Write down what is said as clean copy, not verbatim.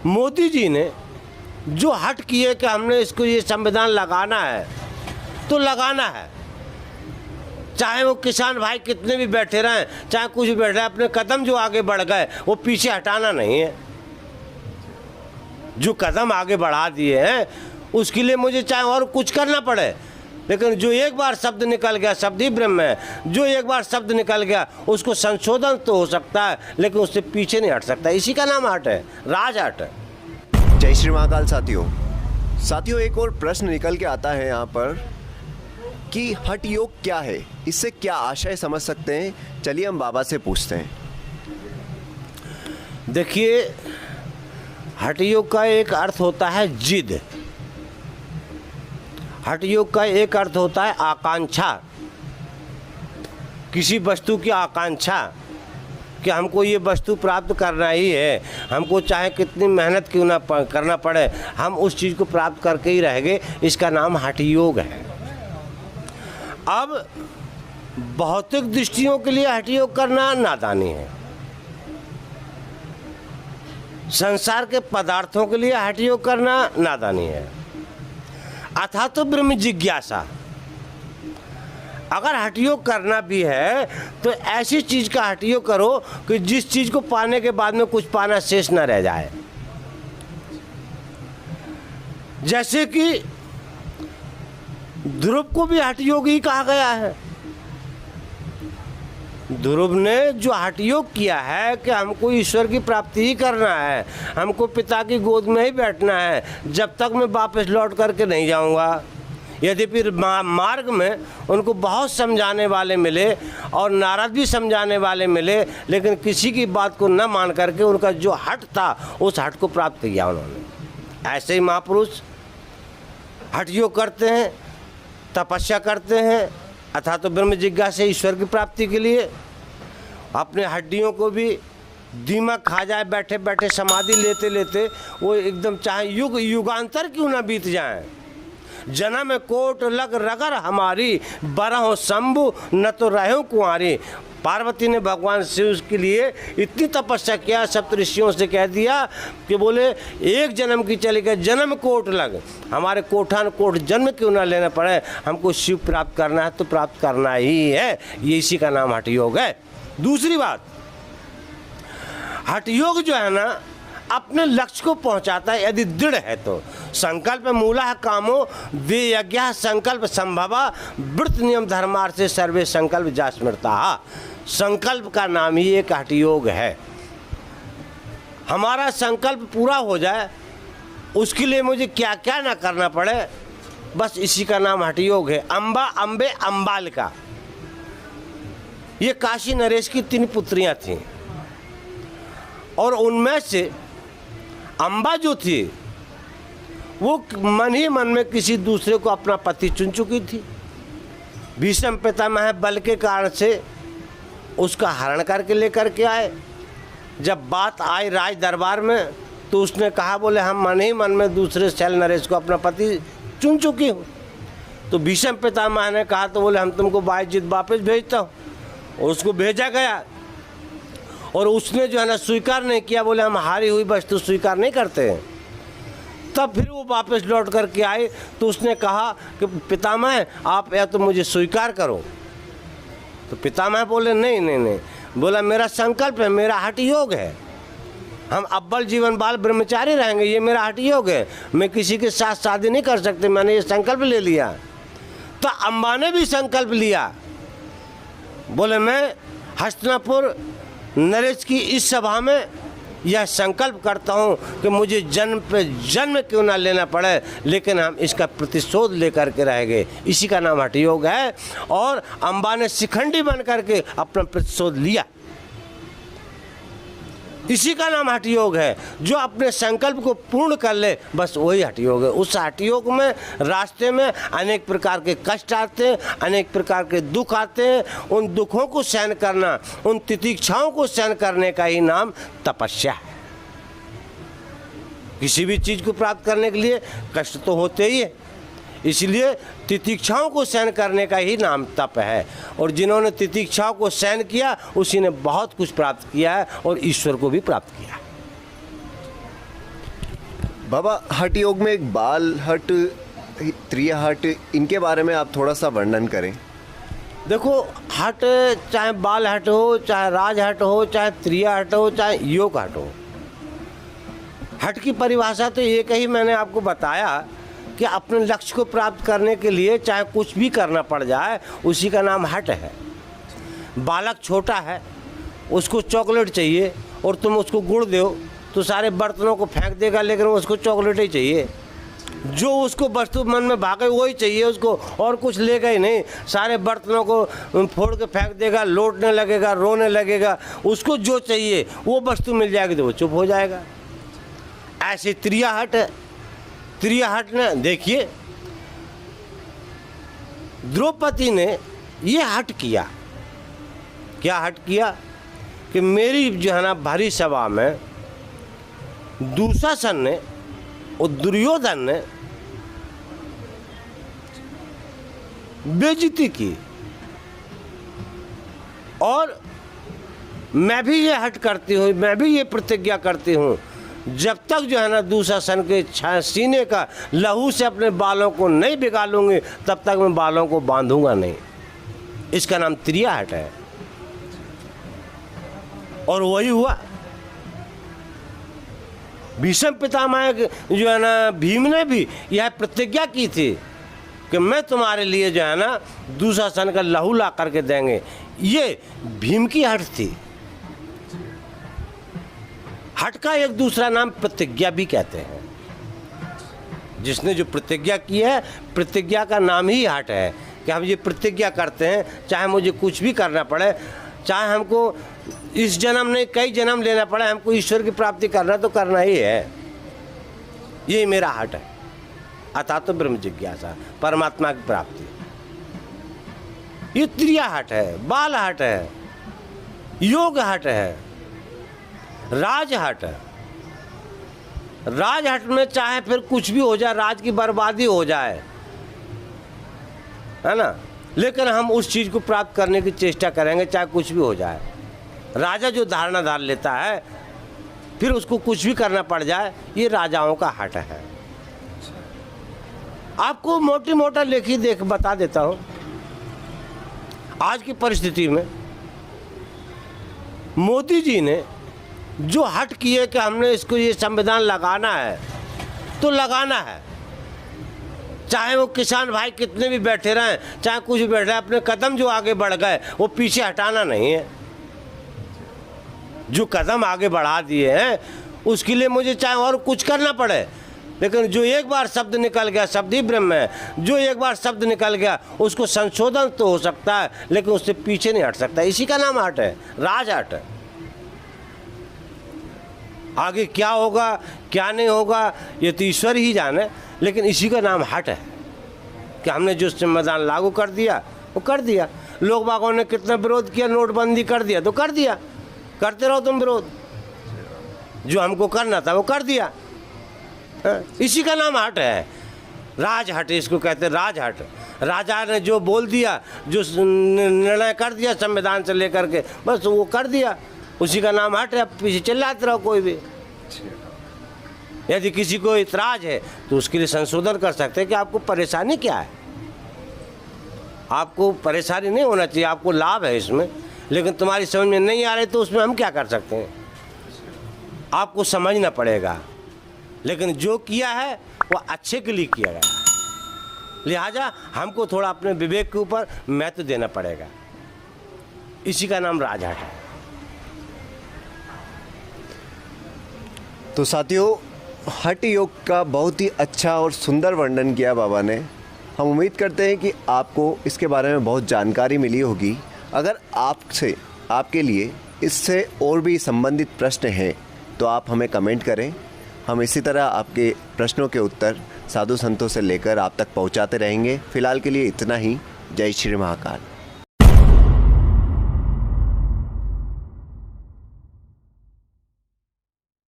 मोदी जी ने जो हट किए कि हमने इसको ये संविधान लगाना है तो लगाना है, चाहे वो किसान भाई कितने भी बैठे रहें, चाहे कुछ भी बैठ रहे, अपने कदम जो आगे बढ़ गए वो पीछे हटाना नहीं है। जो कदम आगे बढ़ा दिए हैं उसके लिए मुझे चाहे और कुछ करना पड़े, लेकिन जो एक बार शब्द निकल गया, शब्द ही ब्रह्म है, जो एक बार शब्द निकल गया उसको संशोधन तो हो सकता है लेकिन उससे पीछे नहीं हट सकता। इसी का नाम हट है, राज हट है। जय श्री महाकाल साथियों, एक और प्रश्न निकल के आता है यहाँ पर कि हठ योग क्या है, इससे क्या आशय समझ सकते हैं। चलिए हम बाबा से पूछते हैं। देखिए, हठ योग का एक अर्थ होता है जिद, हठ योग का एक अर्थ होता है आकांक्षा, किसी वस्तु की आकांक्षा कि हमको ये वस्तु प्राप्त करना ही है, हमको चाहे कितनी मेहनत क्यों ना करना पड़े, हम उस चीज़ को प्राप्त करके ही रहेंगे। इसका नाम हठ योग है। अब भौतिक दृष्टियों के लिए हठ योग करना नादानी है, संसार के पदार्थों के लिए हठ योग करना नादानी है। अथा तो ब्रह्म जिज्ञासा, अगर हठ योग करना भी है तो ऐसी चीज़ का हठ योग करो कि जिस चीज़ को पाने के बाद में कुछ पाना शेष न रह जाए। जैसे कि ध्रुव को भी हठ योग ही कहा गया है। ध्रुव ने जो हठ योग किया है कि हमको ईश्वर की प्राप्ति ही करना है, हमको पिता की गोद में ही बैठना है, जब तक मैं वापस लौट करके नहीं जाऊंगा। यद्यपि मार्ग में उनको बहुत समझाने वाले मिले और नारद भी समझाने वाले मिले, लेकिन किसी की बात को न मान करके उनका जो हठ था उस हठ को प्राप्त किया उन्होंने। ऐसे ही महापुरुष हठ योग करते हैं, तपस्या करते हैं, अथा तो ब्रह्म जिज्ञासा ईश्वर की प्राप्ति के लिए। अपने हड्डियों को भी दीमक खा जाए बैठे बैठे, समाधि लेते लेते वो एकदम चाहे युग युगांतर क्यों ना बीत जाए, जन्म कोट लग रगर हमारी, बरहो शंभु न तो रहो कुंवारी। पार्वती ने भगवान शिव के लिए इतनी तपस्या किया, सप्तऋषियों से कह दिया कि बोले एक जन्म की चली गई, जन्म कोट लग, हमारे कोठान कोट जन्म क्यों ना लेना पड़े, हमको शिव प्राप्त करना है तो प्राप्त करना ही है। ये इसी का नाम हठ योग है। दूसरी बात, हठ योग जो है ना अपने लक्ष्य को पहुंचाता है यदि दृढ़ है तो। संकल्प मूला कामो वे यज्ञ संकल्प संभवा, व्रत नियम धर्मार्थ से सर्वे संकल्प जास्मृता। संकल्प का नाम ही एक हठ योग है। हमारा संकल्प पूरा हो जाए उसके लिए मुझे क्या क्या ना करना पड़े, बस इसी का नाम हठ योग है। अम्बा अम्बे अम्बालिका, ये काशी नरेश की 3 पुत्रियां थीं और उनमें से अम्बा जो थी वो मन ही मन में किसी दूसरे को अपना पति चुन चुकी थी। भीष्म पितामह बल के कारण से उसका हरण करके लेकर के आए। जब बात आई राज दरबार में तो उसने कहा बोले हम मन ही मन में दूसरे शैल नरेश को अपना पति चुन चुकी हूँ। तो भीष्म पितामह ने कहा तो बोले हम तुमको बाइज्जत वापस भेजता हूँ। और उसको भेजा गया और उसने जो है ना स्वीकार नहीं किया, बोले हम हारी हुई वस्तु स्वीकार नहीं करते हैं। तब फिर वो वापस लौट करके आए तो उसने कहा कि पितामह आप या तो मुझे स्वीकार करो। तो पितामह बोले नहीं नहीं नहीं, बोला मेरा संकल्प है, मेरा हठ योग है, हम अव्वल जीवन बाल ब्रह्मचारी रहेंगे, ये मेरा हठ योग है, मैं किसी के साथ शादी नहीं कर सकते, मैंने ये संकल्प ले लिया। तो अम्बा ने भी संकल्प लिया, बोले मैं हस्तिनापुर नरेश की इस सभा में यह संकल्प करता हूँ कि मुझे जन्म पे जन्म क्यों ना लेना पड़े, लेकिन हम इसका प्रतिशोध लेकर के रहेंगे। इसी का नाम हठ योग है। और अम्बा ने शिखंडी बन करके अपना प्रतिशोध लिया। इसी का नाम हठ योग है। जो अपने संकल्प को पूर्ण कर ले बस वही हठ योग है। उस हठ योग में रास्ते में अनेक प्रकार के कष्ट आते हैं, अनेक प्रकार के दुख आते हैं। उन दुखों को सहन करना, उन तितिक्षाओं को सहन करने का ही नाम तपस्या है। किसी भी चीज़ को प्राप्त करने के लिए कष्ट तो होते ही है, इसलिए तितिक्षाओं को सहन करने का ही नाम तप है। और जिन्होंने तितिक्षाओं को सहन किया उसी ने बहुत कुछ प्राप्त किया है और ईश्वर को भी प्राप्त किया। बाबा, हठ योग में एक बाल हठ, त्रिया हठ, इनके बारे में आप थोड़ा सा वर्णन करें। देखो, हट चाहे बाल हट हो, चाहे राज हट हो, चाहे त्रिया हट हो, चाहे योग हट हो, हट की परिभाषा तो एक ही मैंने आपको बताया कि अपने लक्ष्य को प्राप्त करने के लिए चाहे कुछ भी करना पड़ जाए, उसी का नाम हट है। बालक छोटा है, उसको चॉकलेट चाहिए और तुम उसको गुड़ दो तो सारे बर्तनों को फेंक देगा, लेकिन उसको चॉकलेट ही चाहिए। जो उसको वस्तु मन में भागे वही चाहिए उसको, और कुछ लेगा ही नहीं। सारे बर्तनों को फोड़ के फेंक देगा, लौटने लगेगा, रोने लगेगा। उसको जो चाहिए वो वस्तु मिल जाएगी तो वो चुप हो जाएगा। ऐसे त्रिया हट है। त्रिया हट ने देखिए, द्रौपदी ने ये हट किया। क्या हट किया कि मेरी जो है ना भारी सभा में दुशासन ने और दुर्योधन ने बेइज्जती की, और मैं भी ये हट करती हूँ, मैं भी ये प्रतिज्ञा करती हूँ, जब तक जो है ना दुशासन के सीने का लहू से अपने बालों को नहीं भिगा लूँगी, तब तक मैं बालों को बांधूंगा नहीं। इसका नाम त्रिया हट है। और वही हुआ। भीष्म पितामह जो है ना भीम ने भी यह प्रतिज्ञा की थी कि मैं तुम्हारे लिए जो है ना दुशासन का लहू ला करके देंगे। ये भीम की हट थी। हट का एक दूसरा नाम प्रतिज्ञा भी कहते हैं। जिसने जो प्रतिज्ञा की है, प्रतिज्ञा का नाम ही हट है कि हम ये प्रतिज्ञा करते हैं, चाहे मुझे कुछ भी करना पड़े, चाहे हमको इस जन्म नहीं कई जन्म लेना पड़े, हमको ईश्वर की प्राप्ति करना तो करना ही है। ये मेरा हट है। अतः तो ब्रह्म जिज्ञासा, परमात्मा की प्राप्ति। ये त्रिया हट है, बाल हट है, योग हट है, राज हट है। राज हट में चाहे फिर कुछ भी हो जाए, राज की बर्बादी हो जाए, है ना, लेकिन हम उस चीज़ को प्राप्त करने की चेष्टा करेंगे, चाहे कुछ भी हो जाए। राजा जो धारणा धार लेता है, फिर उसको कुछ भी करना पड़ जाए, ये राजाओं का हट है। आपको मोटी मोटा लेखी देख बता देता हूँ। आज की परिस्थिति में मोदी जी ने जो हट किए कि हमने इसको ये संविधान लगाना है तो लगाना है, चाहे वो किसान भाई कितने भी बैठे रहें, चाहे कुछ भी बैठ रहे, अपने कदम जो आगे बढ़ गए वो पीछे हटाना नहीं है। जो कदम आगे बढ़ा दिए हैं उसके लिए मुझे चाहे और कुछ करना पड़े, लेकिन जो एक बार शब्द निकल गया, शब्द ही ब्रह्म है, जो एक बार शब्द निकल गया उसको संशोधन तो हो सकता है, लेकिन उससे पीछे नहीं हट सकता। इसी का नाम हट है, राज हट है। आगे क्या होगा क्या नहीं होगा ये तो ईश्वर ही जाने, लेकिन इसी का नाम हट है कि हमने जो संविधान लागू कर दिया वो कर दिया। लोग बागों ने कितना विरोध किया, नोटबंदी कर दिया तो कर दिया, करते रहो तुम विरोध, जो हमको करना था वो कर दिया। इसी का नाम हट है, राज हट इसको कहते हैं, राज हट। राजा ने जो बोल दिया, जो निर्णय कर दिया संविधान से लेकर के, बस वो कर दिया, उसी का नाम हट है। पीछे चिल्लाते रहो कोई भी। यदि किसी को इतराज है तो उसके लिए संशोधन कर सकते हैं कि आपको परेशानी क्या है। आपको परेशानी नहीं होना चाहिए, आपको लाभ है इसमें, लेकिन तुम्हारी समझ में नहीं आ रही तो उसमें हम क्या कर सकते हैं। आपको समझना पड़ेगा, लेकिन जो किया है वो अच्छे के लिए किया गया, लिहाजा हमको थोड़ा अपने विवेक के ऊपर महत्व देना पड़ेगा। इसी का नाम राजहट है। तो साथियों, हठ योग का बहुत ही अच्छा और सुंदर वर्णन किया बाबा ने। हम उम्मीद करते हैं कि आपको इसके बारे में बहुत जानकारी मिली होगी। अगर आपसे आपके लिए इससे और भी संबंधित प्रश्न हैं तो आप हमें कमेंट करें। हम इसी तरह आपके प्रश्नों के उत्तर साधु संतों से लेकर आप तक पहुंचाते रहेंगे। फ़िलहाल के लिए इतना ही। जय श्री महाकाल।